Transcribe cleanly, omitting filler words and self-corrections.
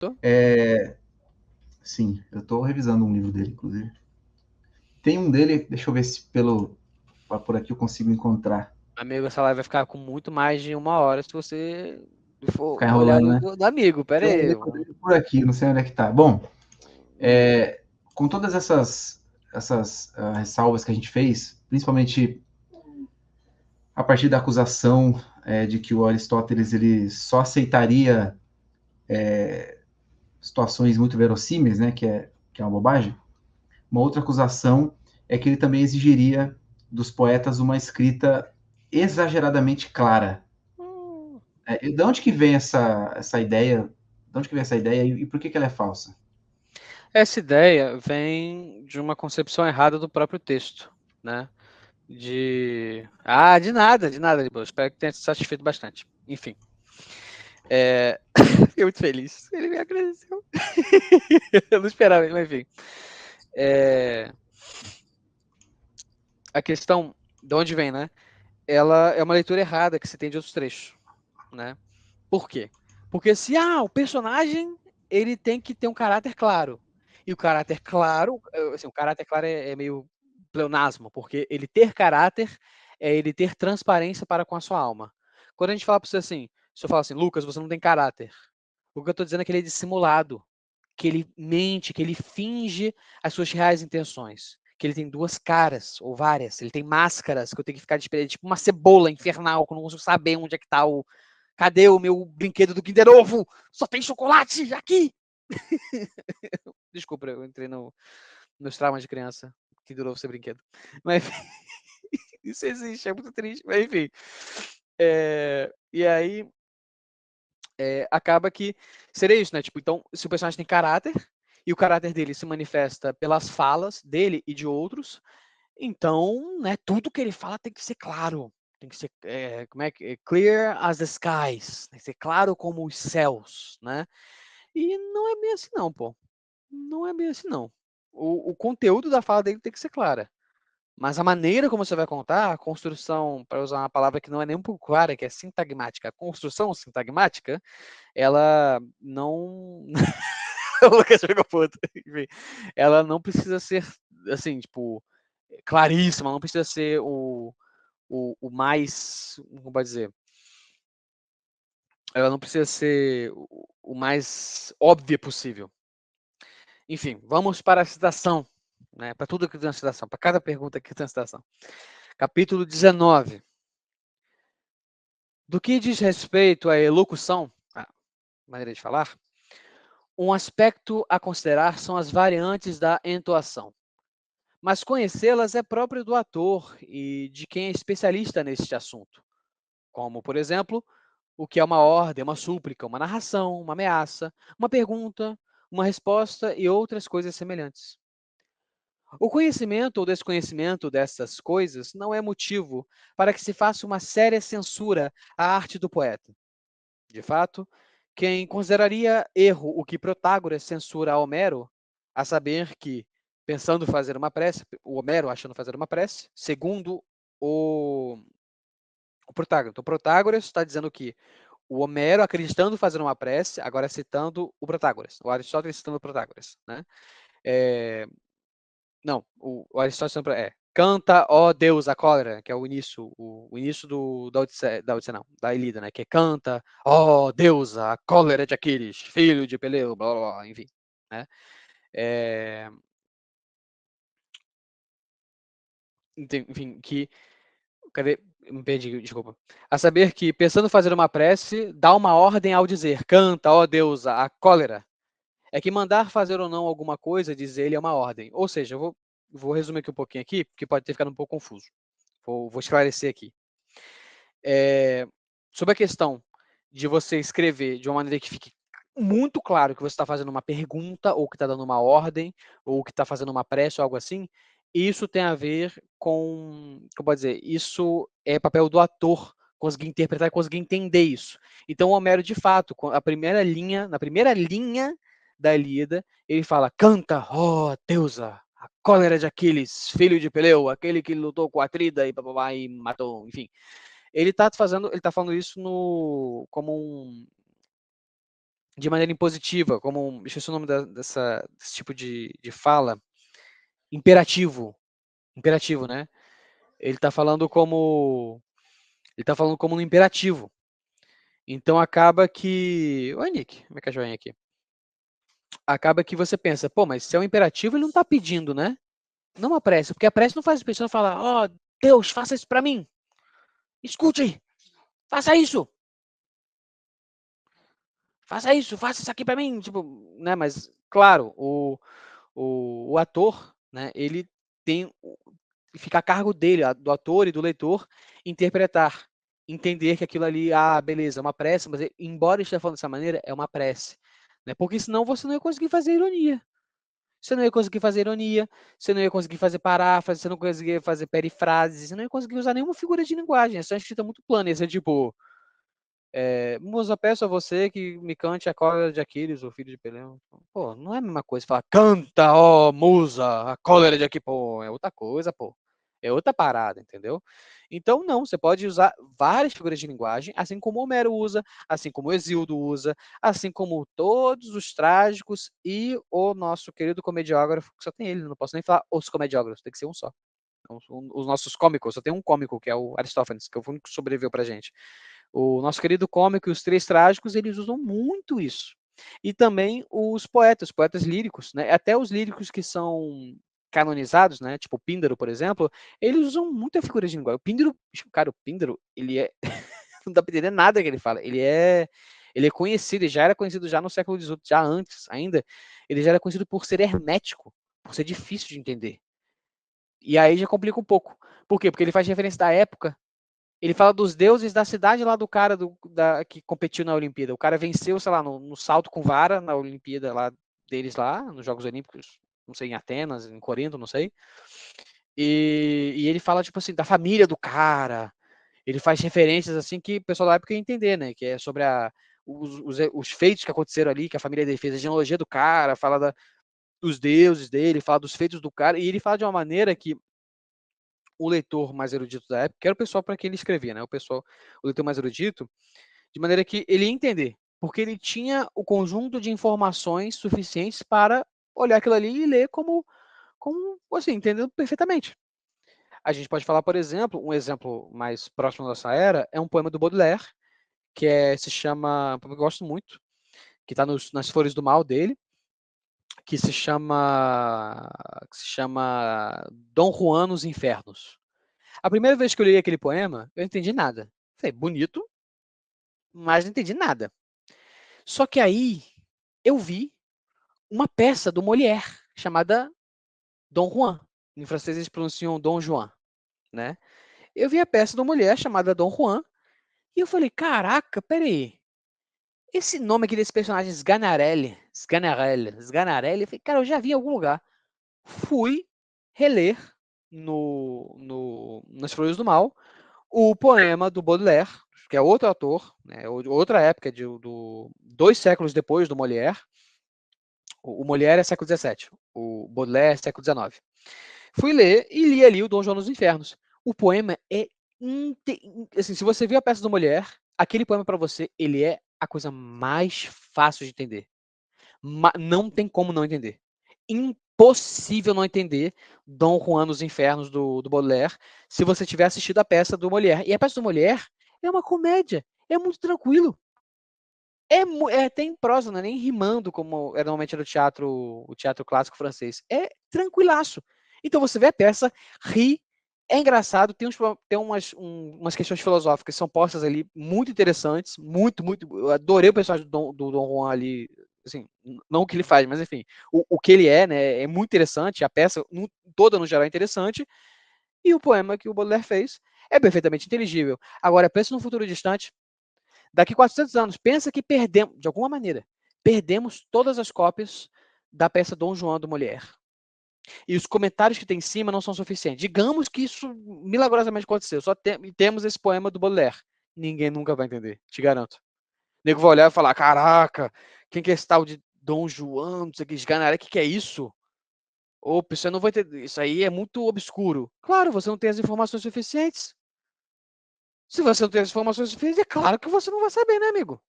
Tô? Sim, eu estou revisando um livro dele, inclusive. Tem um dele, deixa eu ver se por aqui eu consigo encontrar. Amigo, essa live vai ficar com muito mais de 1 hora se você for Ficar olhar enrolando, né? do amigo. Pera Tem um aí. livro dele por aqui, não sei onde é que tá. Bom, Hum, com todas essas ressalvas que a gente fez, principalmente a partir da acusação de que o Aristóteles ele só aceitaria situações muito verossímeis, né, que é uma bobagem. Uma outra acusação é que ele também exigiria dos poetas uma escrita exageradamente clara. hum. De onde que vem essa ideia? De onde que vem essa ideia e por que ela é falsa? Essa ideia vem de uma concepção errada do próprio texto, né? De nada, de boa. Espero que tenha te satisfeito bastante. Enfim, fiquei muito feliz. Ele me agradeceu. Eu não esperava, mas enfim. É, a questão de onde vem, né? Ela é uma leitura errada que se tem de outros trechos, né? Por quê? Porque se o personagem ele tem que ter um caráter claro. E o caráter claro, assim, o caráter claro é meio pleonasmo, porque ele ter caráter é ele ter transparência para com a sua alma. Quando a gente fala para você assim, se eu falar assim, Lucas, você não tem caráter. O que eu estou dizendo é que ele é dissimulado, que ele mente, que ele finge as suas reais intenções. Que ele tem duas caras, ou várias. Ele tem máscaras que eu tenho que ficar de esperar, tipo uma cebola infernal, que eu não consigo saber onde é que tá o. Cadê o meu brinquedo do Kinder Ovo? Só tem chocolate aqui! Desculpa, eu entrei nos traumas de criança. Kinder Ovo sem brinquedo. Mas isso existe, é muito triste. Mas enfim. E aí, acaba que seria isso, né? Tipo, então, se o personagem tem caráter, e o caráter dele se manifesta pelas falas dele e de outros, então, né, tudo que ele fala tem que ser claro. Tem que ser, como é que clear as the skies, tem que ser claro como os céus, né? E não é bem assim não, pô. Não é bem assim não. O conteúdo da fala dele tem que ser clara. Mas a maneira como você vai contar, a construção, para usar uma palavra que não é nem um pouco clara, que é sintagmática, a construção sintagmática, ela não. O Lucas pegou puto. Enfim, ela não precisa ser, assim, tipo, claríssima, não precisa ser o mais. Como pode dizer? Ela não precisa ser o mais óbvia possível. Enfim, vamos para a citação. Né, para tudo que tem uma citação, para cada pergunta que tem uma citação. Capítulo 19. Do que diz respeito à elocução, a maneira de falar, um aspecto a considerar são as variantes da entoação. Mas conhecê-las é próprio do ator e de quem é especialista neste assunto, como, por exemplo, o que é uma ordem, uma súplica, uma narração, uma ameaça, uma pergunta, uma resposta e outras coisas semelhantes. O conhecimento ou desconhecimento dessas coisas não é motivo para que se faça uma séria censura à arte do poeta. De fato, quem consideraria erro o que Protágoras censura a Homero, a saber que, pensando fazer uma prece, o Homero achando fazer uma prece, segundo o Protágoras. Então, o Protágoras está dizendo que o Homero acreditando fazer uma prece, agora citando o Protágoras, o Aristóteles citando o Protágoras, né? Não, o Aristóteles canta, ó Deus, a cólera, que é o início da Odisseia não, da Ilíada, né? Que é canta, ó Deus, a cólera de Aquiles, filho de Peleu, blá blá blá, enfim, né? É, enfim, que cadê? Me perdi, desculpa. A saber que, pensando fazer uma prece, dá uma ordem ao dizer, canta, ó Deus, a cólera. É que mandar fazer ou não alguma coisa, diz ele, é uma ordem. Ou seja, eu vou resumir aqui um pouquinho aqui, porque pode ter ficado um pouco confuso. Vou esclarecer aqui. Sobre a questão de você escrever de uma maneira que fique muito claro que você está fazendo uma pergunta, ou que está dando uma ordem, ou que está fazendo uma prece, ou algo assim, isso tem a ver com, como pode dizer, isso é papel do ator conseguir interpretar e conseguir entender isso. Então, o Homero, de fato, na primeira linha da Ilíada, ele fala, canta, ó deusa, a cólera de Aquiles, filho de Peleu, aquele que lutou com a Atrida e matou, enfim. Ele tá falando isso como de maneira impositiva, como, esqueci o nome desse tipo de fala, imperativo, né? Ele está falando como no imperativo. Então acaba que, oi Nick, como é que é a joinha aqui? Acaba que você pensa, pô, mas se é um imperativo, ele não está pedindo, né? Não a prece, porque a prece não faz a pessoa falar, ó, oh, Deus, faça isso para mim. Escute, faça isso. Faça isso aqui para mim, tipo, né? Mas claro, o ator, né? Ele tem fica a cargo dele, do ator e do leitor, interpretar, entender que aquilo ali, beleza, é uma prece, mas embora esteja falando dessa maneira, é uma prece, né? Porque senão você não ia conseguir fazer ironia. Você não ia conseguir fazer ironia, você não ia conseguir fazer paráfrase, você não ia conseguir fazer perifrase, você não ia conseguir usar nenhuma figura de linguagem. Essa é uma escrita muito plana. Ia ser tipo, Musa, peço a você que me cante a cólera de Aquiles, o filho de Peleu. Pô, não é a mesma coisa falar, canta, ó, Musa, a cólera de Aquiles. Pô, é outra coisa, pô. É outra parada, entendeu? Então, não, você pode usar várias figuras de linguagem, assim como Homero usa, assim como Hesíodo usa, assim como todos os trágicos e o nosso querido comediógrafo, que só tem ele, não posso nem falar os comediógrafos, tem que ser um só. Os nossos cômicos, só tem um cômico, que é o Aristófanes, que é o único que sobreviveu pra gente. O nosso querido cômico e os três trágicos, eles usam muito isso. E também os poetas líricos, né? Até os líricos que são canonizados, né? Tipo o Píndaro, por exemplo, eles usam muita figura de linguagem. O Píndaro, cara, o Píndaro, ele é não dá para entender nada que ele fala. Ele é conhecido, ele já era conhecido já no século XVIII, já antes ainda, ele já era conhecido por ser hermético, por ser difícil de entender. E aí já complica um pouco. Por quê? Porque ele faz referência da época. Ele fala dos deuses da cidade lá do cara que competiu na Olimpíada. O cara venceu, sei lá, no salto com vara na Olimpíada lá deles lá, nos Jogos Olímpicos, não sei, em Atenas, em Corinto, não sei. E ele fala, tipo assim, da família do cara. Ele faz referências assim que o pessoal da época ia entender, né? Que é sobre os feitos que aconteceram ali, que a família dele fez, a genealogia do cara, fala dos deuses dele, fala dos feitos do cara, e ele fala de uma maneira que o leitor mais erudito da época, que era o pessoal para quem ele escrevia, né? O leitor mais erudito, de maneira que ele ia entender, porque ele tinha o conjunto de informações suficientes para olhar aquilo ali e ler como assim, entendendo perfeitamente. A gente pode falar, por exemplo, um exemplo mais próximo da nossa era é um poema do Baudelaire, se chama, eu gosto muito, que está nas Flores do Mal dele, que se chama Dom Juan nos Infernos. A primeira vez que eu li aquele poema, eu não entendi nada. Falei, bonito, mas não entendi nada. Só que aí eu vi uma peça do Molière chamada Dom Juan. Em francês eles pronunciam Dom Juan, né? Eu vi a peça do Molière chamada Dom Juan e eu falei, caraca, peraí. Esse nome aqui desse personagem, Sganarelle, eu falei, cara, eu já vi em algum lugar. Fui reler nas Flores do Mal o poema do Baudelaire, que é outro autor, né, outra época, 2 séculos depois do Molière. O Molière é século XVII, o Baudelaire é século XIX. Fui ler e li ali o Dom João dos Infernos. O poema é assim, se você viu a peça do Molière, aquele poema para você, ele é a coisa mais fácil de entender. Não tem como não entender. Impossível não entender Dom Juan nos Infernos do Baudelaire se você tiver assistido a peça do Molière. E a peça do Molière é uma comédia, é muito tranquilo. É até em prosa, não é nem rimando, como normalmente era o teatro clássico francês. É tranquilaço. Então você vê a peça, ri, é engraçado, tem umas questões filosóficas que são postas ali muito interessantes, muito, muito. Eu adorei o personagem do Dom Juan ali, assim, não o que ele faz, mas enfim, o que ele é, né, é muito interessante, a peça toda no geral é interessante, e o poema que o Baudelaire fez é perfeitamente inteligível. Agora, pensa num futuro distante, daqui 400 anos, pensa que perdemos, de alguma maneira, perdemos todas as cópias da peça Dom João do Molière. E os comentários que tem em cima não são suficientes. Digamos que isso milagrosamente aconteceu. Temos esse poema do Baudelaire. Ninguém nunca vai entender, te garanto. O nego vai olhar e falar: caraca, quem que é esse tal de Dom João? Não sei o que, o que é isso? Opa, você não vai ter. Isso aí é muito obscuro. Claro, você não tem as informações suficientes. Se você não tem as informações suficientes, é claro que você não vai saber, né, amigo?